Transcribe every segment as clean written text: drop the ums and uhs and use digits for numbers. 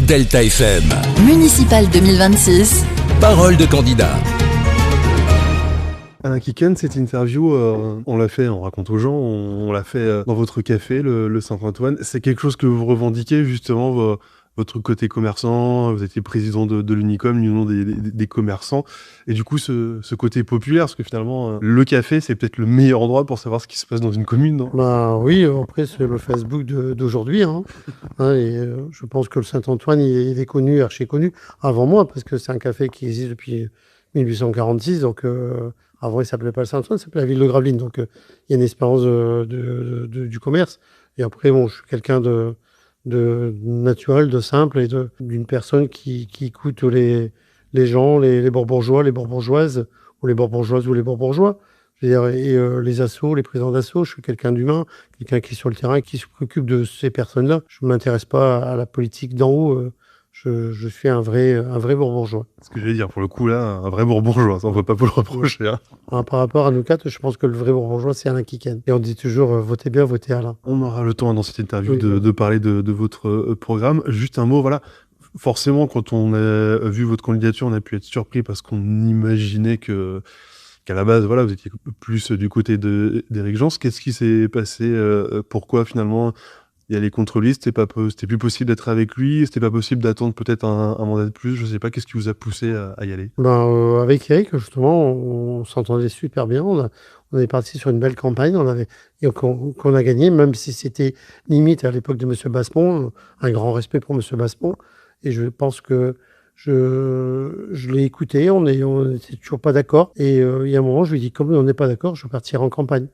Delta FM. Municipal 2026. Parole de candidat. Alain Kicken, cette interview, on l'a fait, on raconte aux gens, on l'a fait dans votre café, le Saint-Antoine. C'est quelque chose que vous revendiquez, justement, votre côté commerçant. Vous étiez président de l'Unicom, l'Union des commerçants. Et du coup, ce côté populaire, parce que finalement, le café, c'est peut-être le meilleur endroit pour savoir ce qui se passe dans une commune, non ? Bah oui, après c'est le Facebook d'aujourd'hui. Je pense que le Saint-Antoine, il est connu, archi connu, avant moi, parce que c'est un café qui existe depuis 1846. Donc avant, il s'appelait pas le Saint-Antoine, il s'appelait la ville de Gravelines. Donc il y a une expérience du commerce. Et après, bon, je suis quelqu'un de naturel, de simple et d'une personne qui écoute les gens, les bourbourgeois, les bourbourgeoises, ou les bourbourgeoises ou les bourbourgeois. Je veux dire, les assos, les présidents d'assos, je suis quelqu'un d'humain, quelqu'un qui est sur le terrain, qui se préoccupe de ces personnes-là. Je ne m'intéresse pas à la politique d'en haut. Je suis un vrai bourbourgeois. Ce que j'allais dire, pour le coup, là, un vrai bourbourgeois, ça, on ne peut pas vous le reprocher. Hein. Par rapport à nous quatre, je pense que le vrai bourbourgeois, c'est Alain Kicken. Et on dit toujours, votez bien, votez Alain. On aura le temps dans cette interview Oui. de parler de votre programme. Juste un mot, voilà. Forcément, quand on a vu votre candidature, on a pu être surpris parce qu'on imaginait qu'à la base, voilà, vous étiez plus du côté d'Éric Jans. Qu'est-ce qui s'est passé ? Pourquoi finalement il y a les contre-listes, c'était plus possible d'être avec lui, c'était pas possible d'attendre peut-être un mandat de plus, je sais pas, qu'est-ce qui vous a poussé à y aller ? Avec Eric, justement, on s'entendait super bien. On est parti sur une belle campagne, qu'on a gagné, même si c'était limite à l'époque de M. Bassemont. Un grand respect pour M. Bassemont. Et je pense que je l'ai écouté, on n'était toujours pas d'accord. Et il y a un moment, je lui ai dit, comme on n'est pas d'accord, je vais partir en campagne.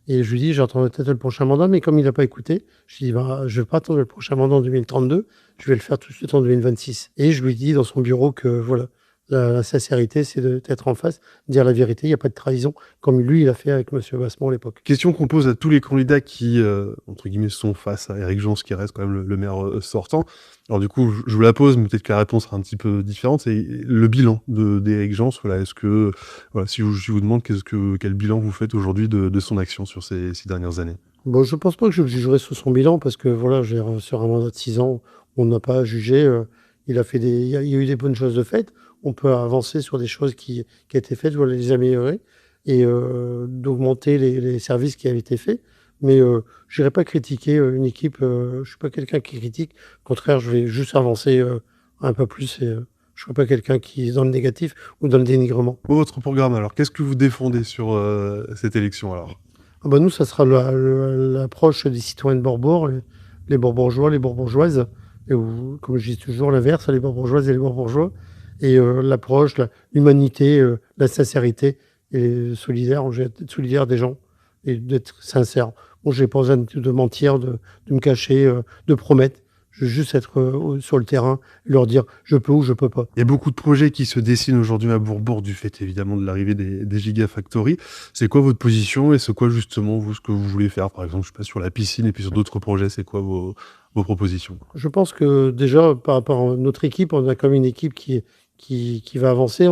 Et je lui dis, j'attendrai peut-être le prochain mandat, mais comme il n'a pas écouté, je lui dis, je ne vais pas attendre le prochain mandat en 2032, je vais le faire tout de suite en 2026. Et je lui dis dans son bureau que voilà, la sincérité, c'est d'être en face, dire la vérité, il n'y a pas de trahison, comme lui, il a fait avec M. Bassemont à l'époque. Question qu'on pose à tous les candidats qui, entre guillemets, sont face à Éric Jans, qui reste quand même le maire sortant. Alors du coup, je vous la pose, mais peut-être que la réponse sera un petit peu différente. C'est le bilan d'Éric Jans. Voilà, est-ce que, voilà, si je vous demande quel bilan vous faites aujourd'hui de son action sur ces 6 dernières années ? Bon, je pense pas que je jugerai sur son bilan, parce que voilà, sur un mandat de 6 ans, on n'a pas à juger. Il y a eu des bonnes choses de faites. On peut avancer sur des choses qui ont été faites, voilà, les améliorer et d'augmenter les services qui avaient été faits. Mais je n'irai pas critiquer une équipe. Je ne suis pas quelqu'un qui critique. Au contraire, je vais juste avancer un peu plus. Et je ne serai pas quelqu'un qui est dans le négatif ou dans le dénigrement. Votre programme, alors, qu'est-ce que vous défendez sur cette élection, alors ? Nous, ça sera l'approche des citoyens de Bourbourg, les bourbourgeois, les bourbourgeoises. Et comme je dis toujours, l'inverse, les bourbourgeoises et les bourbourgeois. Et l'approche, l'humanité, la sincérité et solidaire. J'ai être solidaire des gens et d'être sincère. Bon, j'ai pas besoin de mentir, de me cacher, de promettre. Je veux juste être sur le terrain et leur dire je peux ou je peux pas. Il y a beaucoup de projets qui se dessinent aujourd'hui à Bourbourg du fait évidemment de l'arrivée des Gigafactories. C'est quoi votre position et c'est quoi justement ce que vous voulez faire ? Par exemple, je sais pas, sur la piscine et puis sur d'autres projets, c'est quoi vos propositions ? Je pense que déjà, par rapport à notre équipe, on a comme une équipe qui va avancer.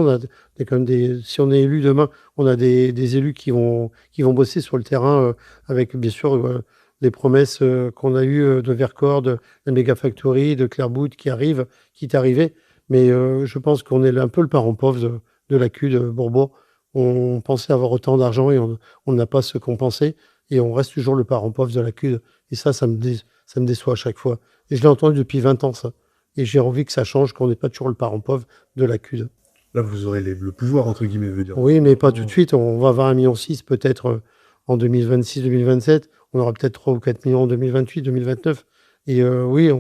Si on est élu demain, on a des élus qui vont bosser sur le terrain avec bien sûr les promesses qu'on a eues de Vercors, de la Megafactory, de Clairbout qui est arrivé. Mais je pense qu'on est un peu le parent pauvre de la CU de Bourbourg. On pensait avoir autant d'argent et on n'a pas ce qu'on pensait. Et on reste toujours le parent pauvre de la CU. Et ça me déçoit à chaque fois. Et je l'ai entendu depuis 20 ans, ça. Et j'ai envie que ça change, qu'on n'ait pas toujours le parent pauvre de la CUD. Là, vous aurez le pouvoir, entre guillemets, veut dire. Oui, mais pas tout de suite. On va avoir 1,6 million peut-être en 2026-2027. On aura peut-être 3 ou 4 millions en 2028-2029. Et oui,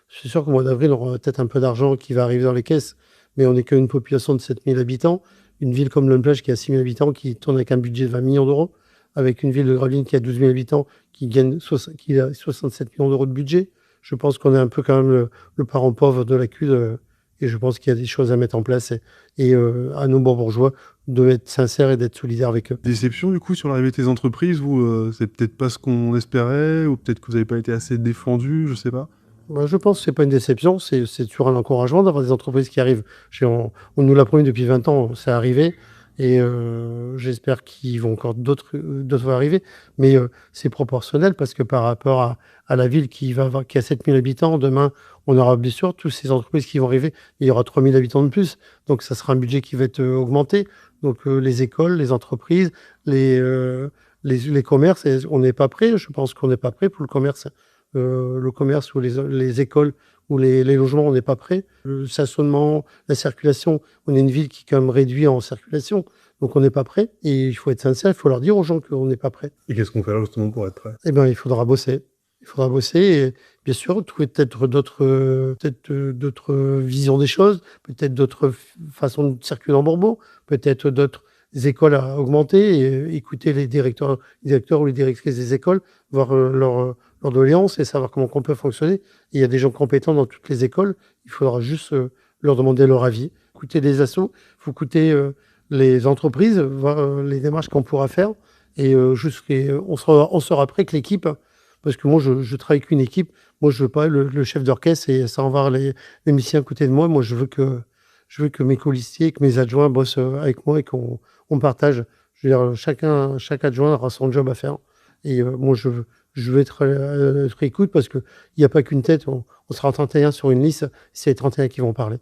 c'est sûr qu'au mois d'avril, on aura peut-être un peu d'argent qui va arriver dans les caisses. Mais on n'est qu'une population de 7 000 habitants. Une ville comme Lonneplage qui a 6 000 habitants, qui tourne avec un budget de 20 millions d'euros. Avec une ville de Gravelines qui a 12 000 habitants, qui a 67 millions d'euros de budget. Je pense qu'on est un peu quand même le parent pauvre de la CUD et je pense qu'il y a des choses à mettre en place et à nos bourgeois d'être sincères et d'être solidaires avec eux. Déception du coup sur l'arrivée des entreprises, vous, c'est peut-être pas ce qu'on espérait ou peut-être que vous n'avez pas été assez défendu, je sais pas. Je pense que c'est pas une déception, c'est toujours un encouragement d'avoir des entreprises qui arrivent. On nous l'a promis depuis 20 ans, c'est arrivé Et j'espère qu'ils vont encore d'autres vont arriver. Mais c'est proportionnel parce que par rapport à la ville qui a 7000 habitants, demain, on aura bien sûr toutes ces entreprises qui vont arriver. Il y aura 3000 habitants de plus. Donc ça sera un budget qui va être augmenté. Donc les écoles, les entreprises, les commerces, on n'est pas prêt. Je pense qu'on n'est pas prêt pour le commerce. Le commerce ou les écoles ou les logements, on n'est pas prêt. Le stationnement, la circulation, on est une ville qui est quand même réduite en circulation, donc on n'est pas prêt. Et il faut être sincère, il faut leur dire aux gens qu'on n'est pas prêt. Et qu'est-ce qu'on fait alors justement pour être prêt? Eh bien, il faudra bosser. Il faudra bosser et bien sûr trouver peut-être d'autres visions des choses, peut-être d'autres façons de circuler en Bourbeau, peut-être d'autres écoles à augmenter et écouter les directeurs ou les directrices des écoles, voir leur doléance et savoir comment on peut fonctionner. Il y a des gens compétents dans toutes les écoles. Il faudra juste leur demander leur avis. Écouter les assos, il faut écouter les entreprises, voir les démarches qu'on pourra faire. Et on sera prêt que l'équipe, parce que moi, je travaille avec une équipe. Moi, je veux pas le chef d'orchestre et sans voir les musiciens à côté de moi. Moi, je veux que mes colistiers, que mes adjoints bossent avec moi et qu'on partage. Je veux dire, chaque adjoint aura son job à faire. Et moi, je veux être écoute parce qu'il n'y a pas qu'une tête. On sera 31 sur une liste. C'est les 31 qui vont parler.